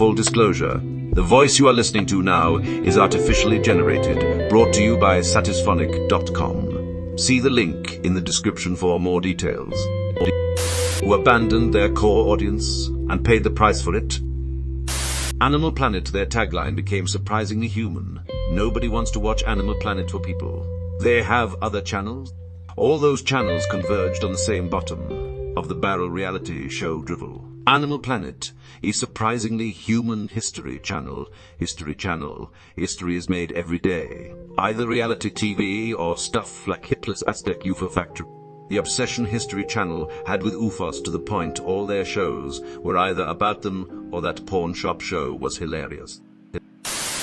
Full disclosure, the voice you are listening to now is artificially generated, brought to you by satisphonic.com. See the link in the description for more details. Who abandoned their core audience and paid the price for it? Animal Planet, their tagline, became surprisingly human. Nobody wants to watch Animal Planet for people. They have other channels. All those channels converged on the same bottom of the barrel reality show drivel. Animal Planet, a surprisingly human history channel. History is made every day. Either reality TV or stuff like Hitler's Aztec UFO Factory. The Obsession History Channel had with UFOs to the point all their shows were either about them or that pawn shop show was hilarious.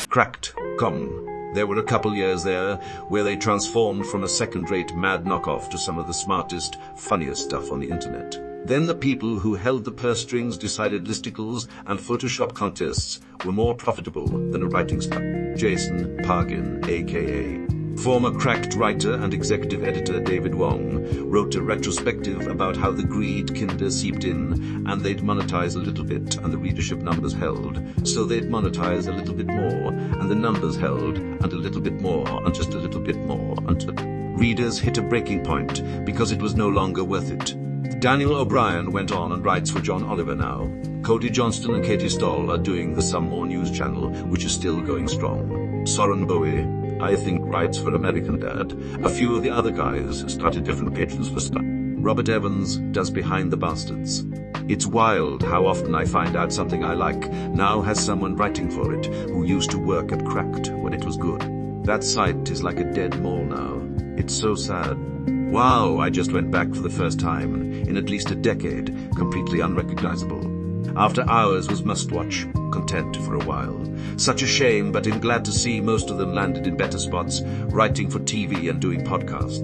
Cracked.com. There were a couple years there where they transformed from a second-rate mad knockoff to some of the smartest, funniest stuff on the internet. Then the people who held the purse strings decided listicles and Photoshop contests were more profitable than a writing staff. Jason Pargin, aka former Cracked writer and executive editor David Wong, wrote a retrospective about how the greed kinder seeped in, and they'd monetize a little bit and the readership numbers held, so they'd monetize a little bit more and the numbers held, and a little bit more and just a little bit more until readers hit a breaking point because it was no longer worth it. Daniel O'Brien went on and writes for John Oliver now. Cody Johnston and Katie Stoll are doing the Some More News channel, which is still going strong. Soren Bowie, I think, writes for American Dad. A few of the other guys started different pages for stuff. Robert Evans does Behind the Bastards. It's wild how often I find out something I like now has someone writing for it who used to work at Cracked when it was good. That site is like a dead mole now. It's so sad. Wow, I just went back for the first time in at least a decade, completely unrecognizable. After Hours was must-watch, content for a while. Such a shame, but I'm glad to see most of them landed in better spots, writing for TV and doing podcasts.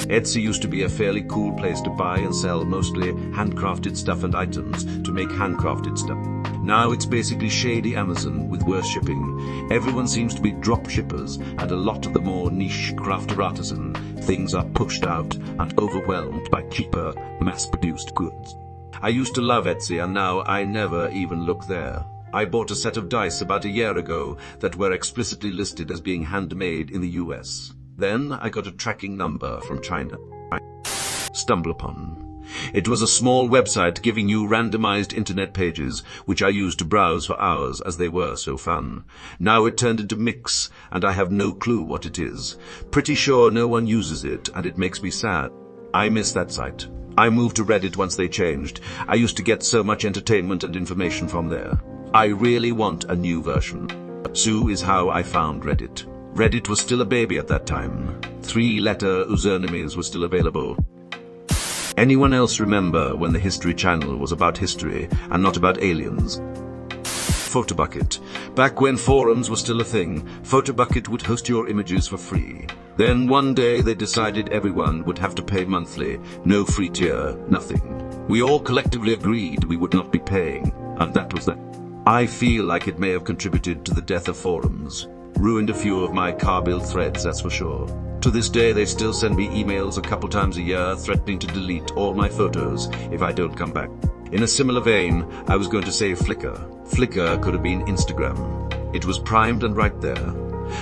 Etsy used to be a fairly cool place to buy and sell mostly handcrafted stuff and items to make handcrafted stuff. Now it's basically shady Amazon with worse shipping. Everyone seems to be drop shippers, and a lot of the more niche crafter artisan things are pushed out and overwhelmed by cheaper, mass-produced goods. I used to love Etsy, and now I never even look there. I bought a set of dice about a year ago that were explicitly listed as being handmade in the US. Then I got a tracking number from China. Stumble upon. It was a small website giving you randomized internet pages, which I used to browse for hours as they were so fun. Now it turned into Mix, and I have no clue what it is. Pretty sure no one uses it, and it makes me sad. I miss that site. I moved to Reddit once they changed. I used to get so much entertainment and information from there. I really want a new version. Sue is how I found Reddit. Reddit was still a baby at that time. 3-letter usernames were still available. Anyone else remember when the History Channel was about history and not about aliens? Photobucket. Back when forums were still a thing, Photobucket would host your images for free. Then one day they decided everyone would have to pay monthly. No free tier, nothing. We all collectively agreed we would not be paying, and that was that. I feel like it may have contributed to the death of forums. Ruined a few of my car-build threads, that's for sure. To this day, they still send me emails a couple times a year threatening to delete all my photos if I don't come back. In a similar vein, I was going to say Flickr. Flickr could have been Instagram. It was primed and right there.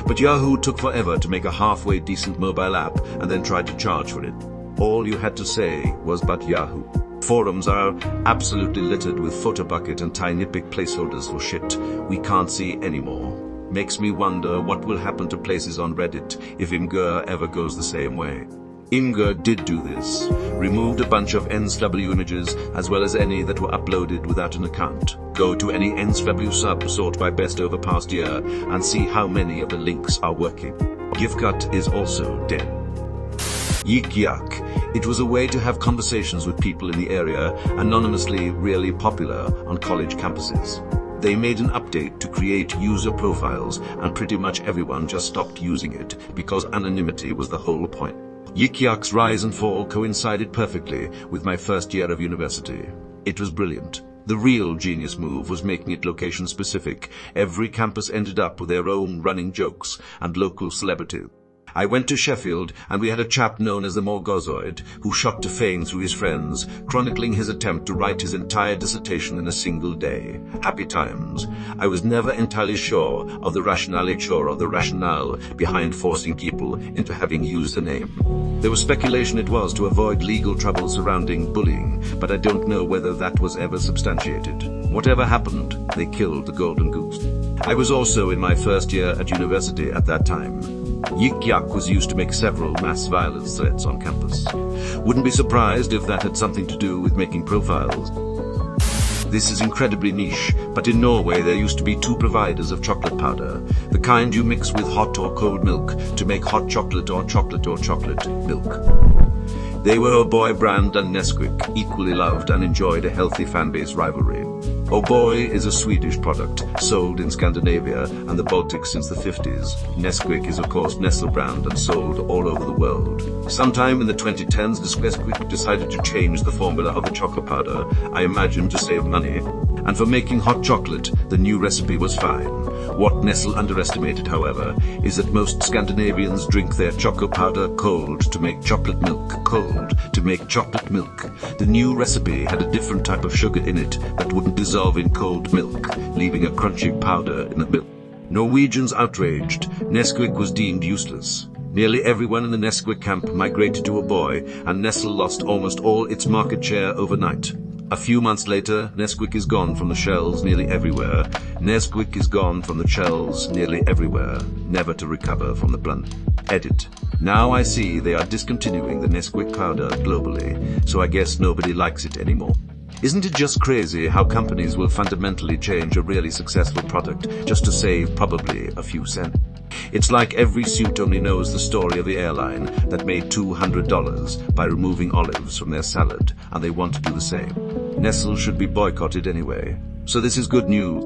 But Yahoo took forever to make a halfway decent mobile app and then tried to charge for it. All you had to say was but Yahoo. Forums are absolutely littered with Photobucket and TinyPic placeholders for shit we can't see anymore. Makes me wonder what will happen to places on Reddit if Imgur ever goes the same way. Imgur did do this, removed a bunch of NSW images as well as any that were uploaded without an account. Go to any NSW sub sort by best over past year and see how many of the links are working. GIFcut is also dead. YikYak. It was a way to have conversations with people in the area, anonymously really popular on college campuses. They made an update to create user profiles, and pretty much everyone just stopped using it because anonymity was the whole point. YikYak's rise and fall coincided perfectly with my first year of university. It was brilliant. The real genius move was making it location specific. Every campus ended up with their own running jokes and local celebrities. I went to Sheffield, and we had a chap known as the Morgozoid, who shot to fame through his friends, chronicling his attempt to write his entire dissertation in a single day. Happy times. I was never entirely sure of the rationale behind forcing people into having used the name. There was speculation it was to avoid legal trouble surrounding bullying, but I don't know whether that was ever substantiated. Whatever happened, they killed the golden goose. I was also in my first year at university at that time. YikYak was used to make several mass violence threats on campus. Wouldn't be surprised if that had something to do with making profiles. This is incredibly niche, but in Norway there used to be two providers of chocolate powder, the kind you mix with hot or cold milk to make hot chocolate or chocolate milk. They were O'Boy brand and Nesquik, equally loved and enjoyed a healthy fanbase rivalry. O'Boy is a Swedish product, sold in Scandinavia and the Baltics since the 50s. Nesquik is of course Nestle brand and sold all over the world. Sometime in the 2010s, Nesquik decided to change the formula of the chocolate powder, I imagine to save money. And for making hot chocolate, the new recipe was fine. What Nestle underestimated, however, is that most Scandinavians drink their chocolate powder cold to make chocolate milk cold to make chocolate milk. The new recipe had a different type of sugar in it that wouldn't dissolve in cold milk, leaving a crunchy powder in the milk. Norwegians outraged. Nesquik was deemed useless. Nearly everyone in the Nesquik camp migrated to O'Boy, and Nestle lost almost all its market share overnight. A few months later, Nesquik is gone from the shelves nearly everywhere. Nesquik is gone from the shelves nearly everywhere, never to recover from the blunt. Edit. Now I see they are discontinuing the Nesquik powder globally, so I guess nobody likes it anymore. Isn't it just crazy how companies will fundamentally change a really successful product just to save probably a few cents? It's like every suit only knows the story of the airline that made $200 by removing olives from their salad, and they want to do the same. Nestle should be boycotted anyway. So this is good news.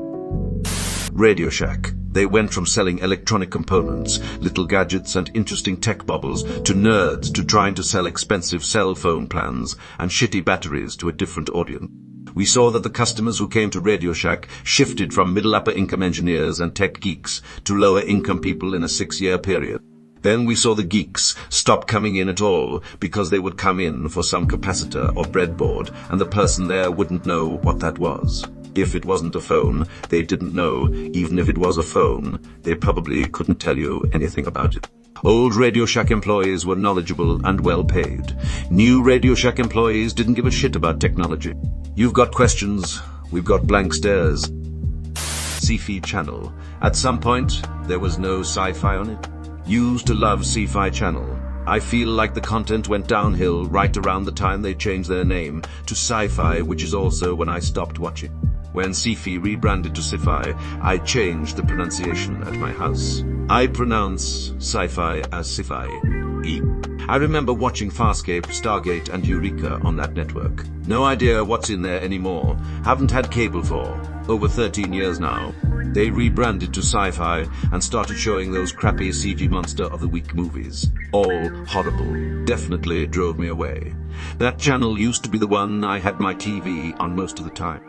RadioShack. They went from selling electronic components, little gadgets and interesting tech baubles to nerds to trying to sell expensive cell phone plans and shitty batteries to a different audience. We saw that the customers who came to RadioShack shifted from middle-upper income engineers and tech geeks to lower-income people in a 6-year period. Then we saw the geeks stop coming in at all because they would come in for some capacitor or breadboard and the person there wouldn't know what that was. If it wasn't a phone, they didn't know. Even if it was a phone, they probably couldn't tell you anything about it. Old RadioShack employees were knowledgeable and well paid. New RadioShack employees didn't give a shit about technology. You've got questions, we've got blank stares. Sci-Fi Channel. At some point, there was no sci-fi on it. Used to love Sci-Fi Channel. I feel like the content went downhill right around the time they changed their name to Sci-Fi, which is also when I stopped watching. When Sci-Fi rebranded to Sci-Fi, I changed the pronunciation at my house. I pronounce Sci-Fi as Sci-Fi. I remember watching Farscape, Stargate and Eureka on that network. No idea what's in there anymore. Haven't had cable for over 13 years now. They rebranded to Sci-Fi and started showing those crappy CG Monster of the Week movies. All horrible. Definitely drove me away. That channel used to be the one I had my TV on most of the time.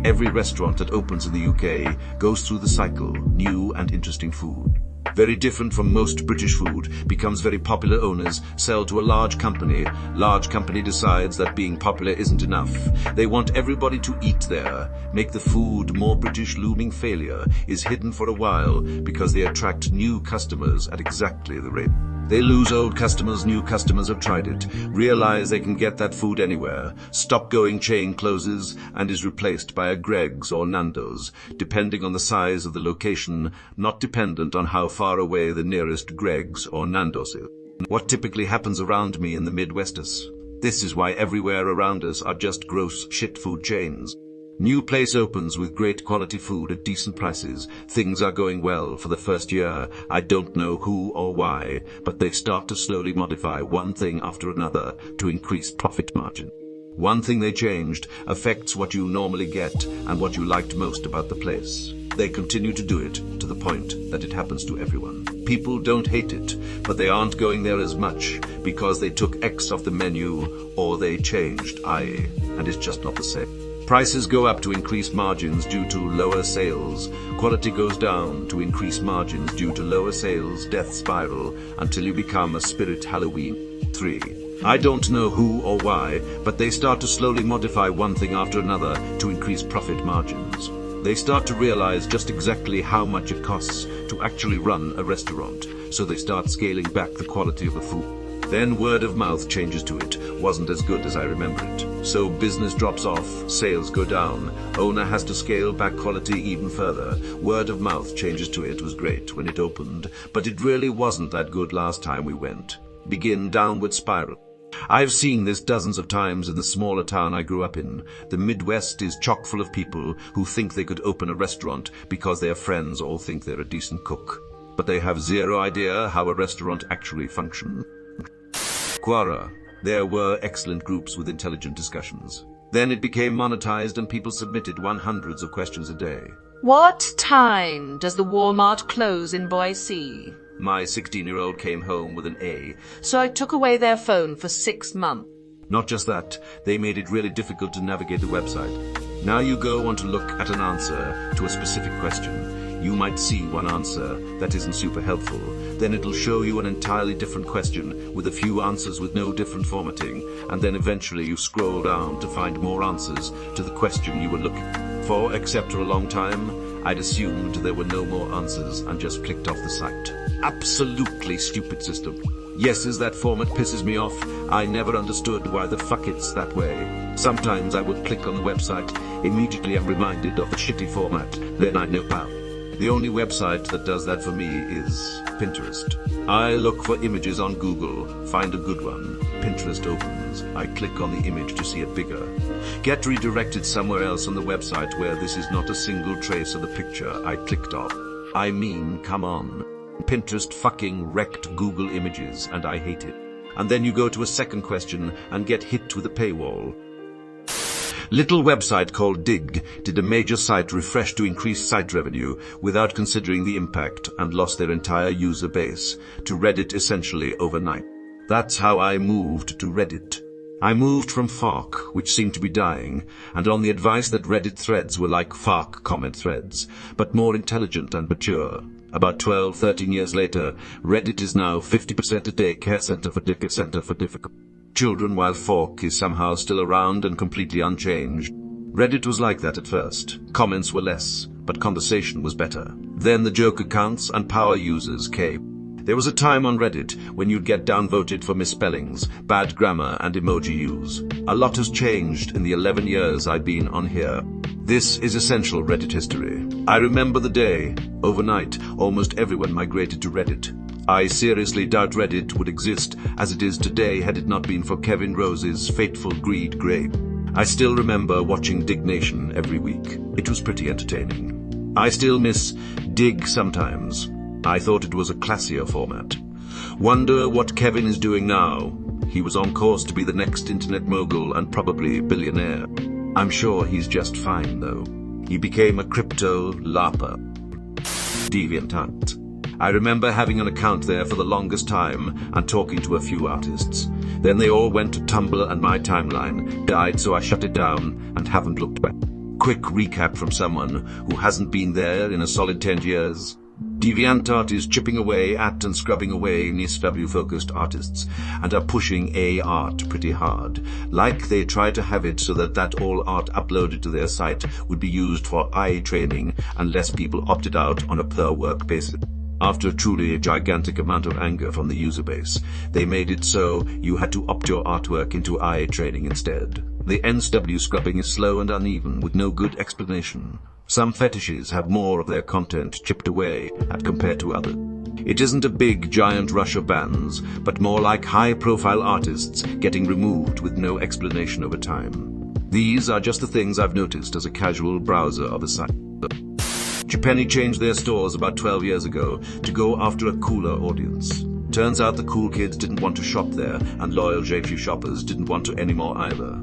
Every restaurant that opens in the UK goes through the cycle, new and interesting food. Very different from most British food, becomes very popular, owners sell to a large company decides that being popular isn't enough. They want everybody to eat there, make the food more British. Looming failure is hidden for a while because they attract new customers at exactly the rate. They lose old customers, new customers have tried it, realize they can get that food anywhere, stop going, chain closes and is replaced by a Greggs or Nando's, depending on the size of the location, not dependent on how far away the nearest Greggs or Nando's is. What typically happens around me in the Midwestus. This is why everywhere around us are just gross shit food chains. New place opens with great quality food at decent prices. Things are going well for the first year. I don't know who or why, but they start to slowly modify one thing after another to increase profit margin. One thing they changed affects what you normally get and what you liked most about the place. They continue to do it to the point that it happens to everyone. People don't hate it, but they aren't going there as much because they took X off the menu or they changed I, and it's just not the same. Prices go up to increase margins due to lower sales. Quality goes down to increase margins due to lower sales. Death spiral until you become a spirit. Halloween 3. I don't know who or why, but they start to slowly modify one thing after another to increase profit margins. They start to realize just exactly how much it costs to actually run a restaurant, so they start scaling back the quality of the food. Then word of mouth changes to it. Wasn't as good as I remember it. So business drops off, sales go down. Owner has to scale back quality even further. Word of mouth changes to it was great when it opened, but it really wasn't that good last time we went. Begin downward spiral. I've seen this dozens of times in the smaller town I grew up in. The Midwest is chock full of people who think they could open a restaurant because their friends all think they're a decent cook. But they have zero idea how a restaurant actually functions. Quora. There were excellent groups with intelligent discussions. Then it became monetized and people submitted hundreds of questions a day. What time does the Walmart close in Boise? My 16-year-old came home with an A. So I took away their phone for 6 months. Not just that, they made it really difficult to navigate the website. Now you go on to look at an answer to a specific question. You might see one answer that isn't super helpful. Then it'll show you an entirely different question with a few answers with no different formatting. And then eventually you scroll down to find more answers to the question you were looking for. Except for a long time, I'd assumed there were no more answers and just clicked off the site. Absolutely stupid system. Yes, that format pisses me off. I never understood why the fuck it's that way. Sometimes I would click on the website, immediately I'm reminded of the shitty format, then I know how. The only website that does that for me is Pinterest. I look for images on Google, find a good one. Pinterest opens. I click on the image to see it bigger. Get redirected somewhere else on the website where this is not a single trace of the picture I clicked on. I mean, come on. Pinterest fucking wrecked Google Images and I hate it. And then you go to a second question and get hit with a paywall. Little website called Digg did a major site refresh to increase site revenue without considering the impact and lost their entire user base to Reddit essentially overnight. That's how I moved to Reddit. I moved from Fark, which seemed to be dying, and on the advice that Reddit threads were like Fark comment threads, but more intelligent and mature. About 13 years later, Reddit is now 50% a daycare center for difficult children, while Fork is somehow still around and completely unchanged. Reddit was like that at first. Comments were less, but conversation was better. Then the joke accounts and power users came. There was a time on Reddit when you'd get downvoted for misspellings, bad grammar, and emoji use. A lot has changed in the 11 years I've been on here. This is essential Reddit history. I remember the day. Overnight, almost everyone migrated to Reddit. I seriously doubt Reddit would exist as it is today had it not been for Kevin Rose's fateful greed grave. I still remember watching Dignation every week. It was pretty entertaining. I still miss Digg sometimes. I thought it was a classier format. Wonder what Kevin is doing now. He was on course to be the next internet mogul and probably billionaire. I'm sure he's just fine though. He became a crypto LARPer. DeviantArt. I remember having an account there for the longest time and talking to a few artists. Then they all went to Tumblr and my timeline died, so I shut it down and haven't looked back. Quick recap from someone who hasn't been there in a solid 10 years. DeviantArt is chipping away at and scrubbing away NSW-focused artists and are pushing art pretty hard. Like they try to have it so that all art uploaded to their site would be used for eye training unless people opted out on a per-work basis. After a truly gigantic amount of anger from the user base, they made it so you had to opt your artwork into eye training instead. The NSW scrubbing is slow and uneven with no good explanation. Some fetishes have more of their content chipped away at compared to others. It isn't a big giant rush of bands, but more like high-profile artists getting removed with no explanation over time. These are just the things I've noticed as a casual browser of a site. Penney changed their stores about 12 years ago to go after a cooler audience. Turns out the cool kids didn't want to shop there, and loyal JP shoppers didn't want to anymore either.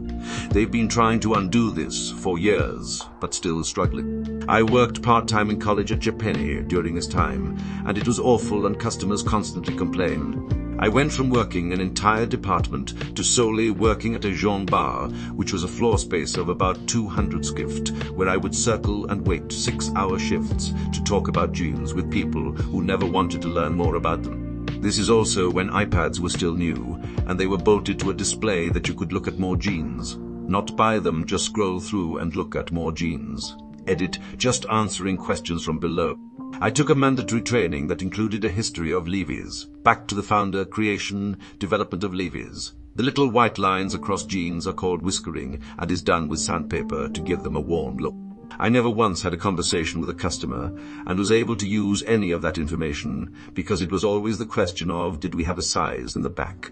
They've been trying to undo this for years, but still struggling. I worked part-time in college at Penney during this time, and it was awful and customers constantly complained. I went from working an entire department to solely working at a Jean bar, which was a floor space of about 200 skift, where I would circle and wait 6-hour shifts to talk about jeans with people who never wanted to learn more about them. This is also when iPads were still new, and they were bolted to a display that you could look at more jeans. Not buy them, just scroll through and look at more jeans. Edit, just answering questions from below. I took a mandatory training that included a history of Levi's, back to the founder, creation, development of Levi's. The little white lines across jeans are called whiskering and is done with sandpaper to give them a worn look. I never once had a conversation with a customer and was able to use any of that information because it was always the question of, did we have a size in the back?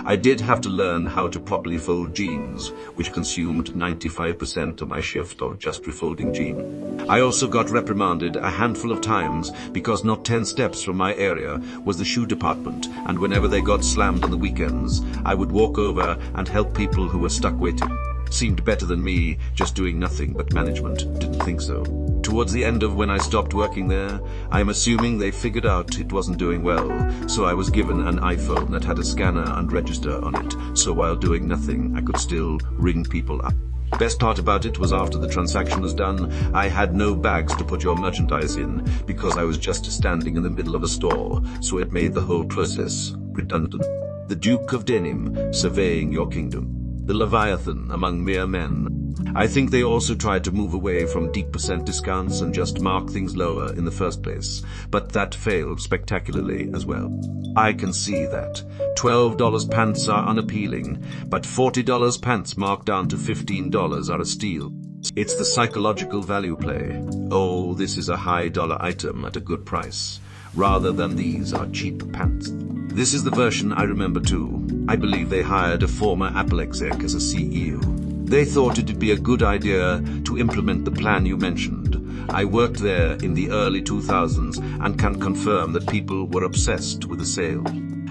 I did have to learn how to properly fold jeans, which consumed 95% of my shift of just refolding jeans. I also got reprimanded a handful of times because not 10 steps from my area was the shoe department, and whenever they got slammed on the weekends, I would walk over and help people who were stuck waiting. Seemed better than me just doing nothing, but management didn't think so. Towards the end of when I stopped working there, I'm assuming they figured out it wasn't doing well, so I was given an iPhone that had a scanner and register on it, so while doing nothing, I could still ring people up. Best part about it was after the transaction was done, I had no bags to put your merchandise in because I was just standing in the middle of a store, so it made the whole process redundant. The Duke of Denim surveying your kingdom. The Leviathan among mere men. I think they also tried to move away from deep percent discounts and just mark things lower in the first place, but that failed spectacularly as well. I can see that. $12 pants are unappealing, but $40 pants marked down to $15 are a steal. It's the psychological value play. Oh, this is a high dollar item at a good price, rather than these are cheap pants. This is the version I remember too. I believe they hired a former Apple exec as a CEO. They thought it'd be a good idea to implement the plan you mentioned. I worked there in the early 2000s and can confirm that people were obsessed with the sale.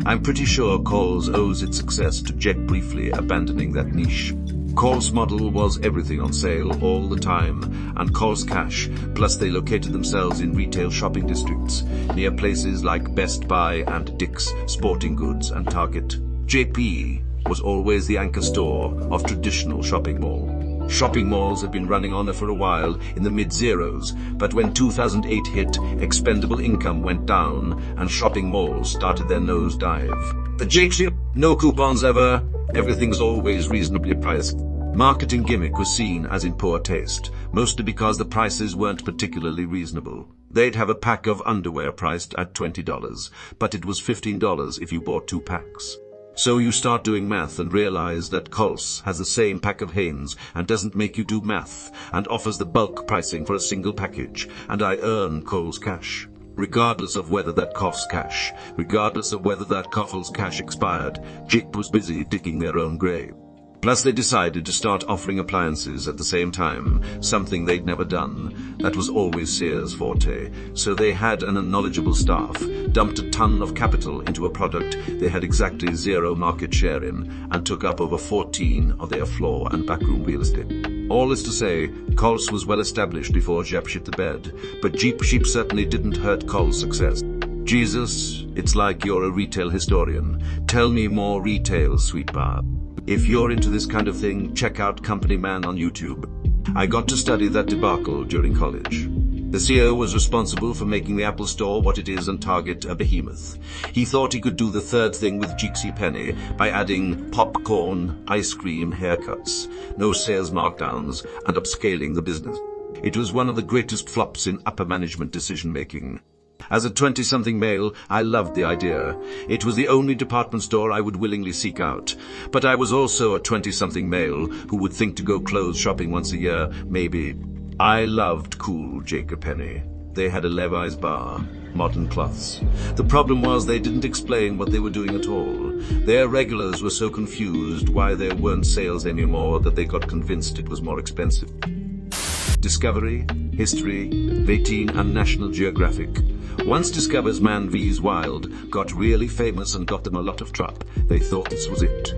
I'm pretty sure Kohl's owes its success to Jet briefly abandoning that niche. Kohl's model was everything on sale all the time, and Kohl's Cash, plus they located themselves in retail shopping districts, near places like Best Buy and Dick's Sporting Goods and Target. JP was always the anchor store of traditional shopping mall. Shopping malls had been running on for a while in the mid-zeros, but when 2008 hit, expendable income went down and shopping malls started their nosedive. The JP, no coupons ever, everything's always reasonably priced. Marketing gimmick was seen as in poor taste, mostly because the prices weren't particularly reasonable. They'd have a pack of underwear priced at $20, but it was $15 if you bought 2 packs. So you start doing math and realize that Kohl's has the same pack of Hanes and doesn't make you do math and offers the bulk pricing for a single package, and I earn Kohl's Cash. Regardless of whether that costs cash, regardless of whether that Kohl's Cash expired, Jake was busy digging their own grave. Plus they decided to start offering appliances at the same time, something they'd never done. That was always Sears' forte, so they had an unknowledgeable staff, dumped a ton of capital into a product they had exactly 0 market share in, and took up over 14 of their floor and backroom real estate. All is to say, Kohl's was well established before Jeep shit the bed, but Jeep certainly didn't hurt Kohl's success. Jesus, it's like you're a retail historian. Tell me more retail, sweetbar. If you're into this kind of thing, check out Company Man on YouTube. I got to study that debacle during college. The CEO was responsible for making the Apple Store what it is and Target a behemoth. He thought he could do the third thing with Penney by adding popcorn, ice cream, haircuts, no sales markdowns, and upscaling the business. It was one of the greatest flops in upper management decision-making. As a 20-something male, I loved the idea. It was the only department store I would willingly seek out. But I was also a 20-something male who would think to go clothes shopping once a year, maybe. I loved cool Jacob Penney. They had a Levi's bar, modern cloths. The problem was they didn't explain what they were doing at all. Their regulars were so confused why there weren't sales anymore that they got convinced it was more expensive. Discovery, History, 18 and National Geographic. Once Discover's Man vs. Wild got really famous and got them a lot of trap, they thought this was it.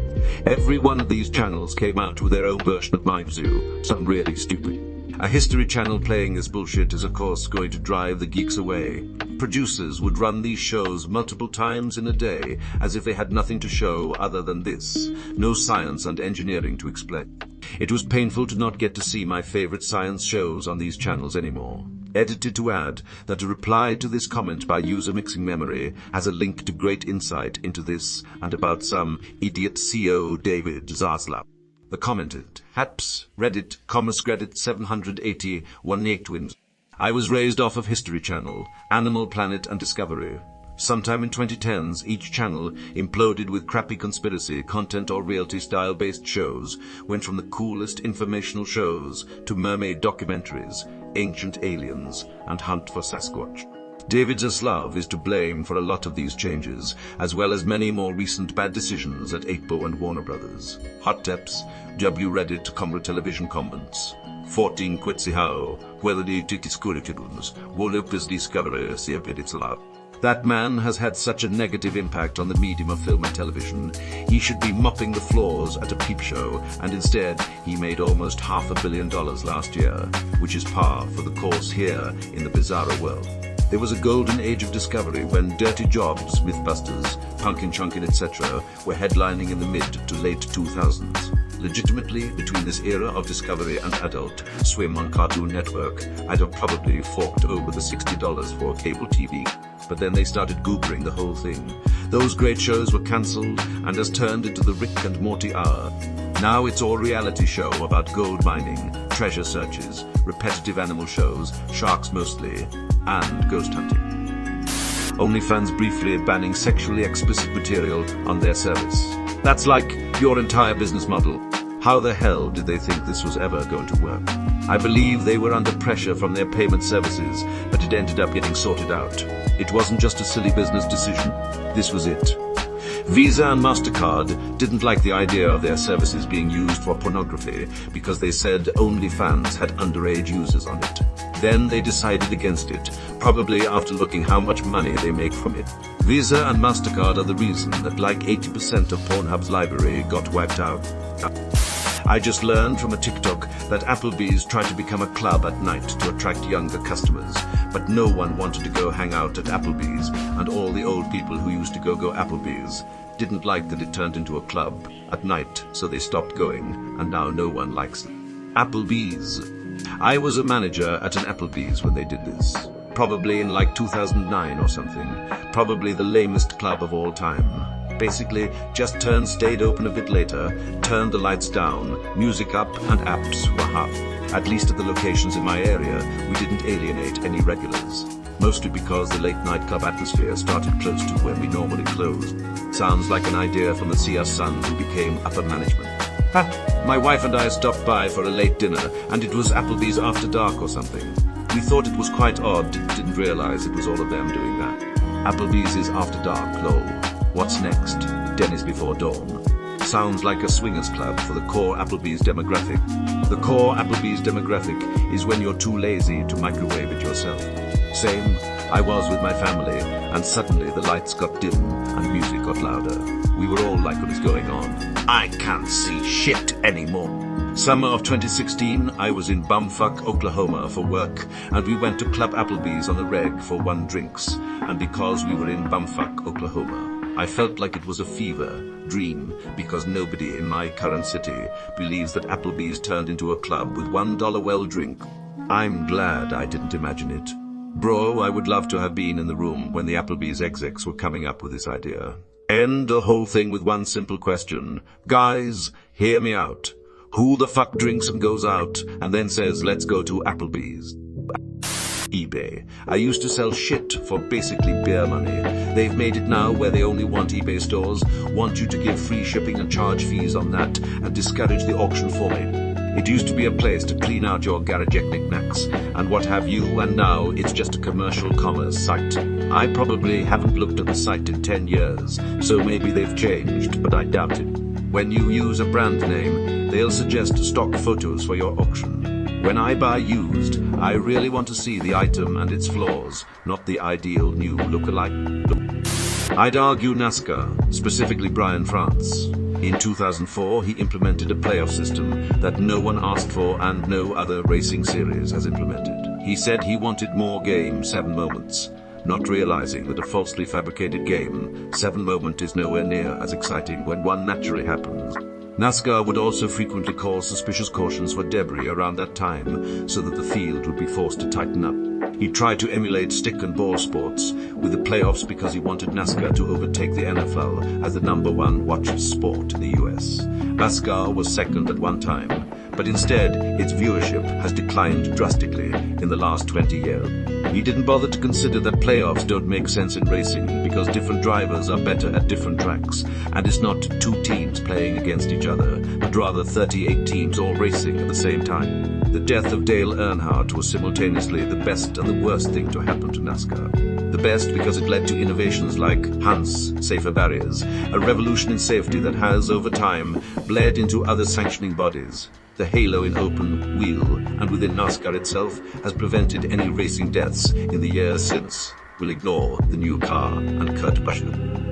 Every one of these channels came out with their own version of Mime Zoo, some really stupid. A History Channel playing this bullshit is of course going to drive the geeks away. Producers would run these shows multiple times in a day, as if they had nothing to show other than this. No science and engineering to explain. It was painful to not get to see my favorite science shows on these channels anymore. Edited to add that a reply to this comment by user Mixing Memory has a link to great insight into this and about some idiot CO David Zaslav. The commented, Haps, Reddit, Askreddit 780, 18 twins. I was raised off of History Channel, Animal Planet and Discovery. Sometime in 2010s, each channel imploded with crappy conspiracy, content or reality-style-based shows, went from the coolest informational shows to mermaid documentaries, ancient aliens, and hunt for Sasquatch. David Zaslav is to blame for a lot of these changes, as well as many more recent bad decisions at 8bo and Warner Brothers. Hot Tips, Reddit, television comments. 14 Quetzihao, whether the Tikiskurikidons, Wolopus Discovery, Zaslav. That man has had such a negative impact on the medium of film and television. He should be mopping the floors at a peep show, and instead he made almost $500 million last year, which is par for the course here in the bizarro world. There was a golden age of discovery when Dirty Jobs, Mythbusters, Punkin' Chunkin', etc. were headlining in the mid to late 2000s. Legitimately, between this era of Discovery and Adult Swim on Cartoon Network, I'd have probably forked over the $60 for cable TV. But then they started goobering the whole thing. Those great shows were cancelled and has turned into the Rick and Morty hour. Now it's all reality show about gold mining, treasure searches, repetitive animal shows, sharks mostly, and ghost hunting. OnlyFans briefly banning sexually explicit material on their service. That's like your entire business model. How the hell did they think this was ever going to work? I believe they were under pressure from their payment services, but it ended up getting sorted out. It wasn't just a silly business decision. This was it. Visa and MasterCard didn't like the idea of their services being used for pornography because they said OnlyFans had underage users on it. Then they decided against it, probably after looking how much money they make from it. Visa and MasterCard are the reason that like 80% of Pornhub's library got wiped out. I just learned from a TikTok that Applebee's tried to become a club at night to attract younger customers, but no one wanted to go hang out at Applebee's, and all the old people who used to go Applebee's didn't like that it turned into a club at night, so they stopped going, and now no one likes it. Applebee's. I was a manager at an Applebee's when they did this. Probably in like 2009 or something. Probably the lamest club of all time. Basically, just stayed open a bit later, turned the lights down, music up, and apps were half. At least at the locations in my area, we didn't alienate any regulars. Mostly because the late night club atmosphere started close to where we normally closed. Sounds like an idea from the CS son who became upper management. My wife and I stopped by for a late dinner, and it was Applebee's after dark or something. We thought it was quite odd, didn't realize it was all of them doing that. Applebee's is after dark, lol. What's next? Dennis before dawn. Sounds like a swingers club for the core Applebee's demographic. The core Applebee's demographic is when you're too lazy to microwave it yourself. Same, I was with my family, and suddenly the lights got dim and music got louder. We were all like, what is going on? I can't see shit anymore. Summer of 2016, I was in bumfuck Oklahoma for work, and we went to Club Applebee's on the reg for 1 drinks, and because we were in bumfuck Oklahoma, I felt like it was a fever dream, because nobody in my current city believes that Applebee's turned into a club with $1 well drink. I'm glad I didn't imagine it. Bro, I would love to have been in the room when the Applebee's execs were coming up with this idea. End the whole thing with one simple question. Guys, hear me out. Who the fuck drinks and goes out and then says, let's go to Applebee's? eBay. I used to sell shit for basically beer money. They've made it now where they only want eBay stores, want you to give free shipping and charge fees on that, and discourage the auction format. It used to be a place to clean out your garage knickknacks and what have you, and now it's just a commercial commerce site. I probably haven't looked at the site in 10 years, so maybe they've changed, but I doubt it. When you use a brand name, they'll suggest stock photos for your auction. When I buy used, I really want to see the item and its flaws, not the ideal new look-alike. I'd argue NASCAR, specifically Brian France. In 2004, he implemented a playoff system that no one asked for and no other racing series has implemented. He said he wanted more game 7 moments. not realizing that a falsely fabricated game 7 moment is nowhere near as exciting when one naturally happens. NASCAR would also frequently call suspicious cautions for debris around that time so that the field would be forced to tighten up. He tried to emulate stick and ball sports with the playoffs because he wanted NASCAR to overtake the NFL as the #1 watched sport in the US. NASCAR was second at one time, but instead its viewership has declined drastically in the last 20 years. He didn't bother to consider that playoffs don't make sense in racing because different drivers are better at different tracks, and it's not 2 teams playing against each other, but rather 38 teams all racing at the same time. The death of Dale Earnhardt was simultaneously the best and the worst thing to happen to NASCAR. The best because it led to innovations like Hans, safer barriers, a revolution in safety that has, over time, bled into other sanctioning bodies. The halo in open wheel and within NASCAR itself has prevented any racing deaths in the years since. We'll ignore the new car and Kurt Busch.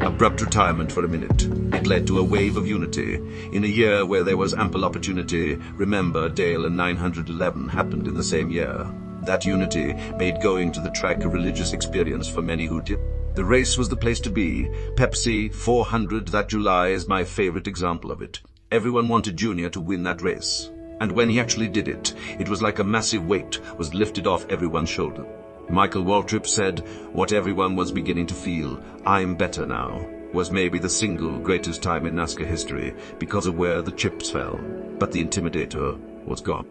Abrupt retirement for a minute. It led to a wave of unity. In a year where there was ample opportunity, remember Dale and 911 happened in the same year. That unity made going to the track a religious experience for many who did. The race was the place to be. Pepsi 400 that July is my favorite example of it. Everyone wanted Junior to win that race. And when he actually did it, it was like a massive weight was lifted off everyone's shoulder. Michael Waltrip said what everyone was beginning to feel, "I'm better now," was maybe the single greatest time in NASCAR history because of where the chips fell. But the intimidator was gone.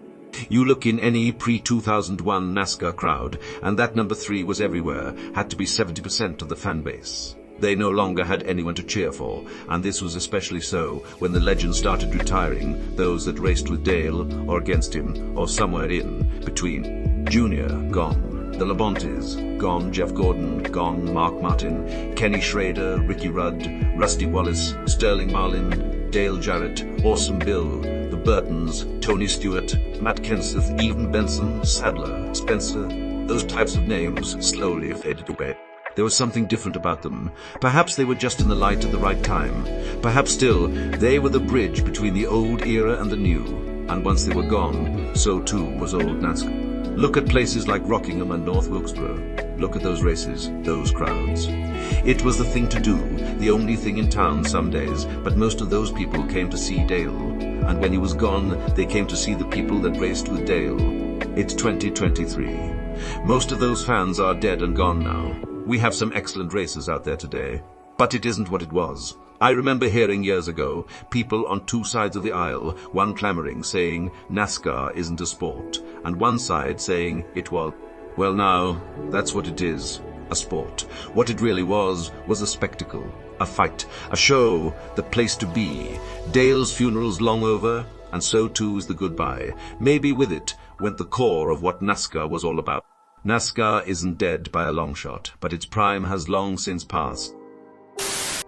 You look in any pre-2001 NASCAR crowd, and that number 3 was everywhere, had to be 70% of the fan base. They no longer had anyone to cheer for, and this was especially so when the legends started retiring, those that raced with Dale or against him or somewhere in between. Junior, gone. The Labontes, gone. Jeff Gordon, gone. Mark Martin, Kenny Schrader, Ricky Rudd, Rusty Wallace, Sterling Marlin, Dale Jarrett, Awesome Bill, the Burtons, Tony Stewart, Matt Kenseth, Even Benson, Sadler, Spencer. Those types of names slowly faded away. There was something different about them. Perhaps they were just in the light at the right time. Perhaps still, they were the bridge between the old era and the new. And once they were gone, so too was old NASCAR. Look at places like Rockingham and North Wilkesboro. Look at those races, those crowds. It was the thing to do, the only thing in town some days, but most of those people came to see Dale. And when he was gone, they came to see the people that raced with Dale. It's 2023. Most of those fans are dead and gone now. We have some excellent racers out there today, but it isn't what it was. I remember hearing years ago people on 2 sides of the aisle, one clamoring, saying NASCAR isn't a sport, and one side saying it was. Well now, that's what it is, a sport. What it really was a spectacle, a fight, a show, the place to be. Dale's funeral's long over, and so too is the goodbye. Maybe with it went the core of what NASCAR was all about. NASCAR isn't dead by a long shot, but its prime has long since passed.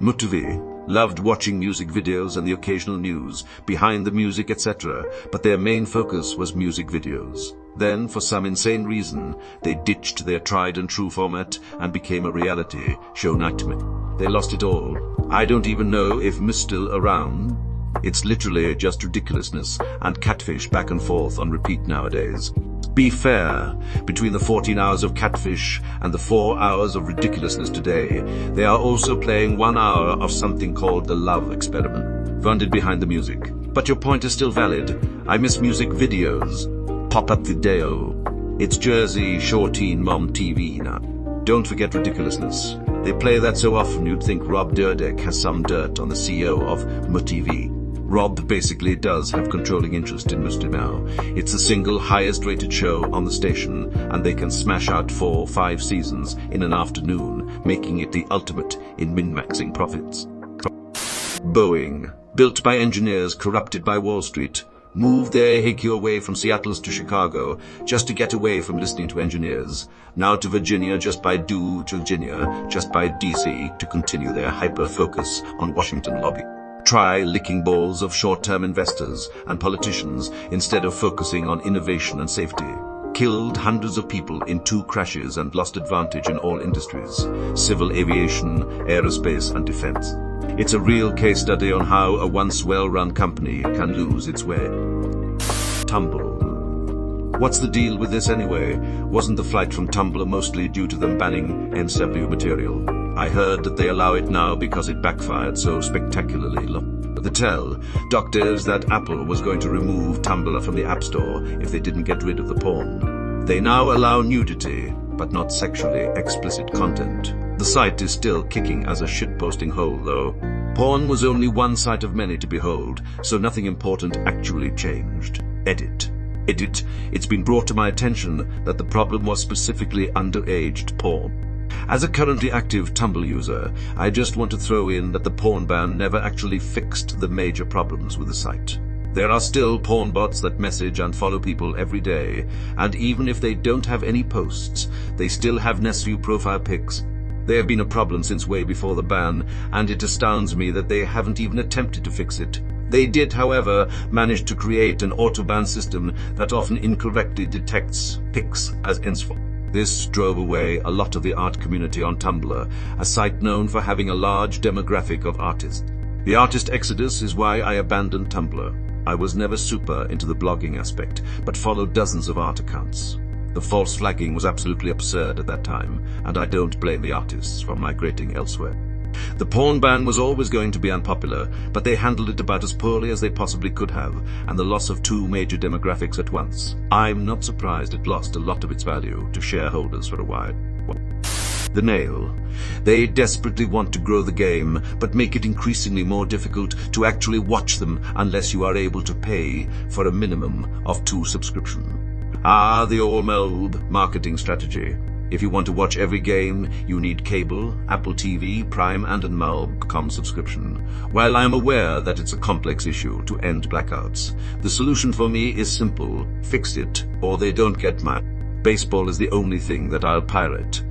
Mutvi loved watching music videos and the occasional news, behind the music, etc., but their main focus was music videos. Then, for some insane reason, they ditched their tried and true format and became a reality show nightmare. They lost it all. I don't even know if Miss still around. It's literally just ridiculousness and catfish back and forth on repeat nowadays. Be fair, between the 14 hours of catfish and the 4 hours of ridiculousness today, they are also playing 1 hour of something called the Love Experiment, funded behind the music. But your point is still valid. I miss music videos. Pop-up video. It's Jersey Shore Teen Mom TV now. Don't forget ridiculousness. They play that so often you'd think Rob Dyrdek has some dirt on the CEO of MUTV. Rob basically does have controlling interest in Musti now. It's the single highest rated show on the station, and they can smash out 4 or 5 seasons in an afternoon, making it the ultimate in min-maxing profits. Boeing, built by engineers corrupted by Wall Street, moved their HQ away from Seattle to Chicago just to get away from listening to engineers. Now to Virginia just by Virginia, just by DC to continue their hyper-focus on Washington lobby. Try licking balls of short-term investors and politicians instead of focusing on innovation and safety. Killed hundreds of people in 2 crashes and lost advantage in all industries, civil aviation, aerospace and defense. It's a real case study on how a once well-run company can lose its way. Tumblr. What's the deal with this anyway? Wasn't the flight from Tumblr mostly due to them banning NSW material? I heard that they allow it now because it backfired so spectacularly. The tell, doctors, that Apple was going to remove Tumblr from the App Store if they didn't get rid of the porn. They now allow nudity, but not sexually explicit content. The site is still kicking as a shitposting hole, though. Porn was only one site of many to behold, so nothing important actually changed. Edit. It's been brought to my attention that the problem was specifically underaged porn. As a currently active Tumblr user, I just want to throw in that the porn ban never actually fixed the major problems with the site. There are still porn bots that message and follow people every day, and even if they don't have any posts, they still have NSW profile pics. They have been a problem since way before the ban, and it astounds me that they haven't even attempted to fix it. They did, however, manage to create an auto-ban system that often incorrectly detects pics as inspo. This drove away a lot of the art community on Tumblr, a site known for having a large demographic of artists. The artist exodus is why I abandoned Tumblr. I was never super into the blogging aspect, but followed dozens of art accounts. The false flagging was absolutely absurd at that time, and I don't blame the artists for migrating elsewhere. The porn ban was always going to be unpopular, but they handled it about as poorly as they possibly could have, and the loss of two major demographics at once. I'm not surprised it lost a lot of its value to shareholders for a while. The nail. They desperately want to grow the game, but make it increasingly more difficult to actually watch them unless you are able to pay for a minimum of 2 subscriptions. The all-melb marketing strategy. If you want to watch every game, you need cable, Apple TV, Prime and a Melb.com subscription. While I am aware that it's a complex issue to end blackouts, the solution for me is simple: fix it, or they don't get my baseball is the only thing that I'll pirate.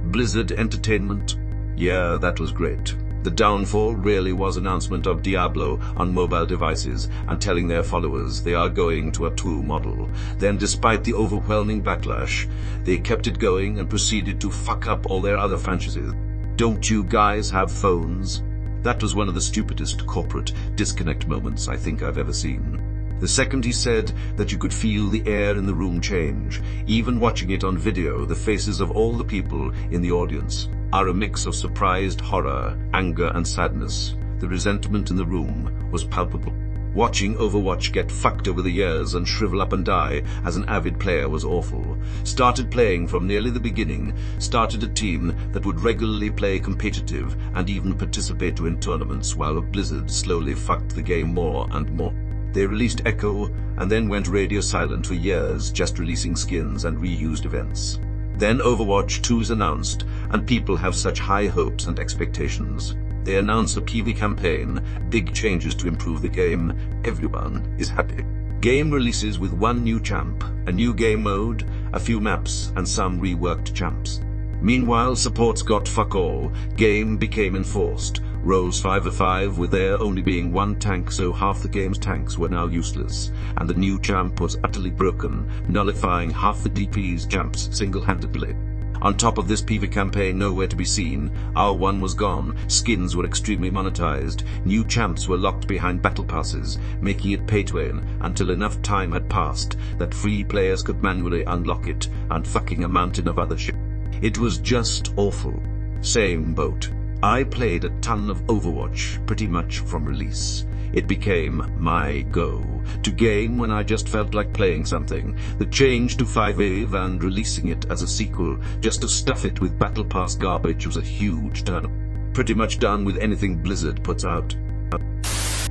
Blizzard Entertainment. Yeah, that was great. The downfall really was announcement of Diablo on mobile devices and telling their followers they are going to a 2 model. Then, despite the overwhelming backlash, they kept it going and proceeded to fuck up all their other franchises. Don't you guys have phones? That was one of the stupidest corporate disconnect moments I think I've ever seen. The second he said that you could feel the air in the room change, even watching it on video, the faces of all the people in the audience are a mix of surprised horror, anger and sadness. The resentment in the room was palpable. Watching Overwatch get fucked over the years and shrivel up and die as an avid player was awful. Started playing from nearly the beginning, started a team that would regularly play competitive and even participate in tournaments while Blizzard slowly fucked the game more and more. They released Echo and then went radio silent for years, just releasing skins and reused events. Then Overwatch 2's announced, and people have such high hopes and expectations. They announce a PV campaign, big changes to improve the game. Everyone is happy. Game releases with 1 new champ, a new game mode, a few maps, and some reworked champs. Meanwhile, supports got fuck all. Game became enforced. Rolls 5-5 with there only being 1 tank, so half the game's tanks were now useless, and the new champ was utterly broken, nullifying half the DP's champs single-handedly. On top of this PV campaign nowhere to be seen, R1 was gone, skins were extremely monetized, new champs were locked behind battle passes, making it pay-to-win until enough time had passed that free players could manually unlock it, and fucking a mountain of other shit. It was just awful. Same boat. I played a ton of Overwatch pretty much from release. It became my go-to game when I just felt like playing something. The change to 5 and releasing it as a sequel just to stuff it with Battle Pass garbage was a huge turn. Pretty much done with anything Blizzard puts out.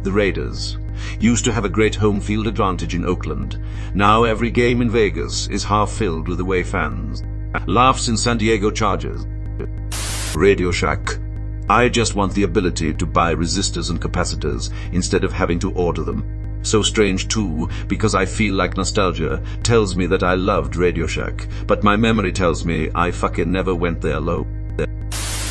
The Raiders used to have a great home field advantage in Oakland. Now every game in Vegas is half filled with away fans. Laughs in San Diego Chargers. RadioShack. I just want the ability to buy resistors and capacitors instead of having to order them. So strange too, because I feel like nostalgia tells me that I loved RadioShack, but my memory tells me I fucking never went there low.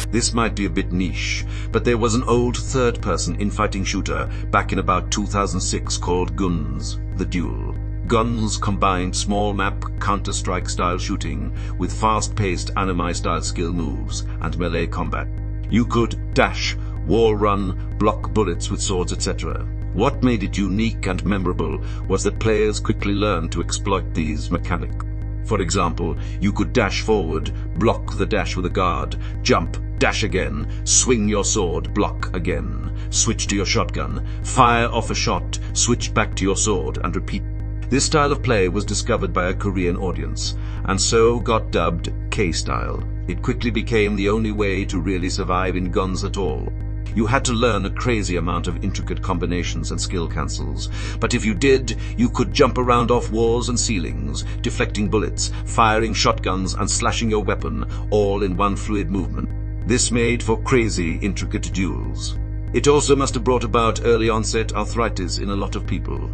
This might be a bit niche, but there was an old third-person infighting shooter back in about 2006 called GunZ, The Duel. GunZ combined small map Counter-Strike style shooting with fast-paced anime style skill moves and melee combat. You could dash, wall run, block bullets with swords, etc. What made it unique and memorable was that players quickly learned to exploit these mechanics. For example, you could dash forward, block the dash with a guard, jump, dash again, swing your sword, block again, switch to your shotgun, fire off a shot, switch back to your sword, and repeat. This style of play was discovered by a Korean audience, and so got dubbed K-style. It quickly became the only way to really survive in GunZ at all. You had to learn a crazy amount of intricate combinations and skill cancels, but if you did, you could jump around off walls and ceilings, deflecting bullets, firing shotguns and slashing your weapon, all in one fluid movement. This made for crazy, intricate duels. It also must have brought about early onset arthritis in a lot of people.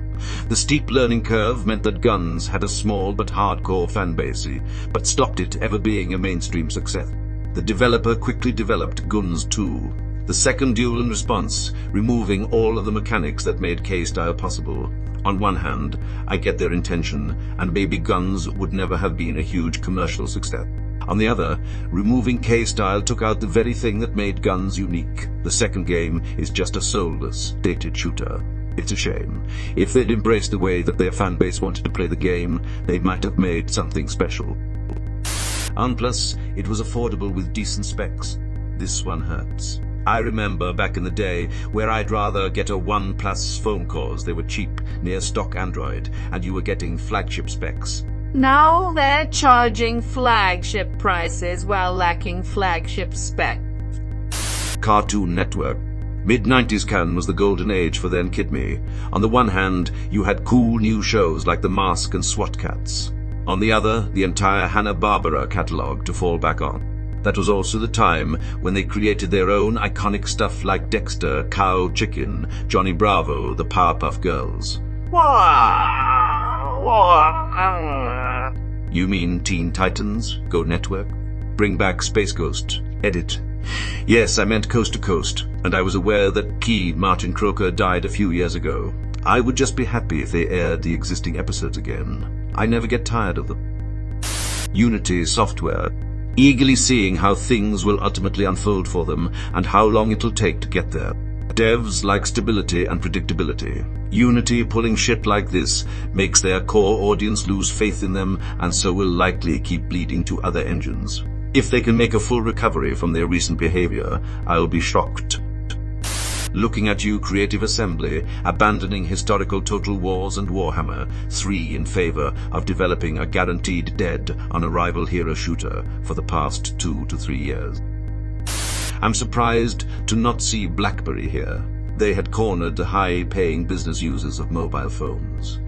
The steep learning curve meant that GunZ had a small but hardcore fanbase, but stopped it ever being a mainstream success. The developer quickly developed GunZ 2. The second duel and response, removing all of the mechanics that made K-style possible. On one hand, I get their intention, and maybe GunZ would never have been a huge commercial success. On the other, removing K-style took out the very thing that made GunZ unique. The second game is just a soulless, dated shooter. It's a shame. If they'd embraced the way that their fanbase wanted to play the game, they might have made something special. And plus, it was affordable with decent specs. This one hurts. I remember back in the day where I'd rather get a OnePlus phone cause. They were cheap, near stock Android, and you were getting flagship specs. Now they're charging flagship prices while lacking flagship spec. Cartoon Network. Mid-90s canon was the golden age for then kid me. On the one hand, you had cool new shows like The Mask and SWAT Cats. On the other, the entire Hanna-Barbera catalogue to fall back on. That was also the time when they created their own iconic stuff like Dexter, Cow Chicken, Johnny Bravo, the Powerpuff Girls. You mean Teen Titans, Go Network? Bring back Space Ghost, Edit. Yes, I meant Coast to Coast, and I was aware that Key Martin Croker died a few years ago. I would just be happy if they aired the existing episodes again. I never get tired of them. Unity Software. Eagerly seeing how things will ultimately unfold for them and how long it'll take to get there. Devs like stability and predictability. Unity pulling shit like this makes their core audience lose faith in them, and so will likely keep bleeding to other engines. If they can make a full recovery from their recent behavior, I'll be shocked. Looking at you, Creative Assembly, abandoning historical Total Wars and Warhammer 3 in favor of developing a guaranteed dead on arrival hero shooter for the past 2 to 3 years. I'm surprised to not see Blackberry here. They had cornered the high-paying business users of mobile phones.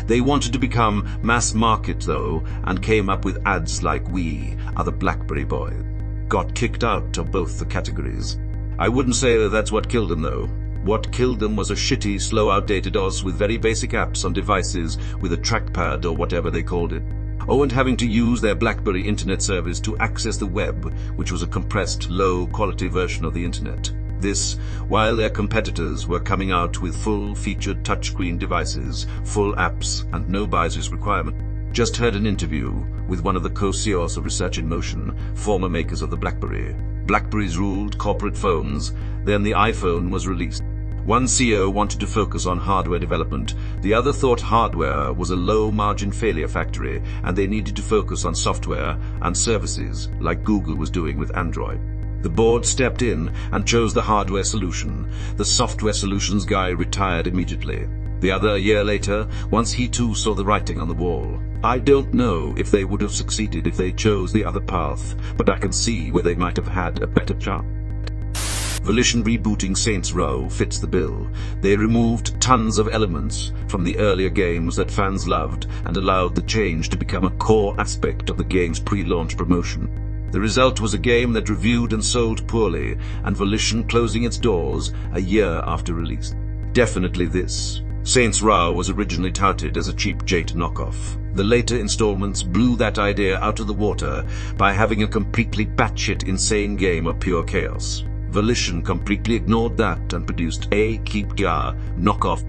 They wanted to become mass market, though, and came up with ads like "We are the Blackberry boys." Got kicked out of both the categories. I wouldn't say that's what killed them, though. What killed them was a shitty, slow, outdated OS with very basic apps on devices with a trackpad or whatever they called it. Oh, and having to use their BlackBerry internet service to access the web, which was a compressed, low-quality version of the internet. This, while their competitors were coming out with full-featured touchscreen devices, full apps, and no BIOS requirement. Just heard an interview with one of the co-CEOs of Research in Motion, former makers of the BlackBerry. Blackberries ruled corporate phones, then the iPhone was released. One CEO wanted to focus on hardware development, the other thought hardware was a low-margin failure factory, and they needed to focus on software and services like Google was doing with Android. The board stepped in and chose the hardware solution. The software solutions guy retired immediately. The other, a year later, once he too saw the writing on the wall. I don't know if they would have succeeded if they chose the other path, but I can see where they might have had a better chance. Volition rebooting Saints Row fits the bill. They removed tons of elements from the earlier games that fans loved and allowed the change to become a core aspect of the game's pre-launch promotion. The result was a game that reviewed and sold poorly, and Volition closing its doors a year after release. Definitely this. Saints Row was originally touted as a cheap Jade knockoff. The later installments blew that idea out of the water by having a completely batshit insane game of pure chaos. Volition completely ignored that and produced a YikYak knockoff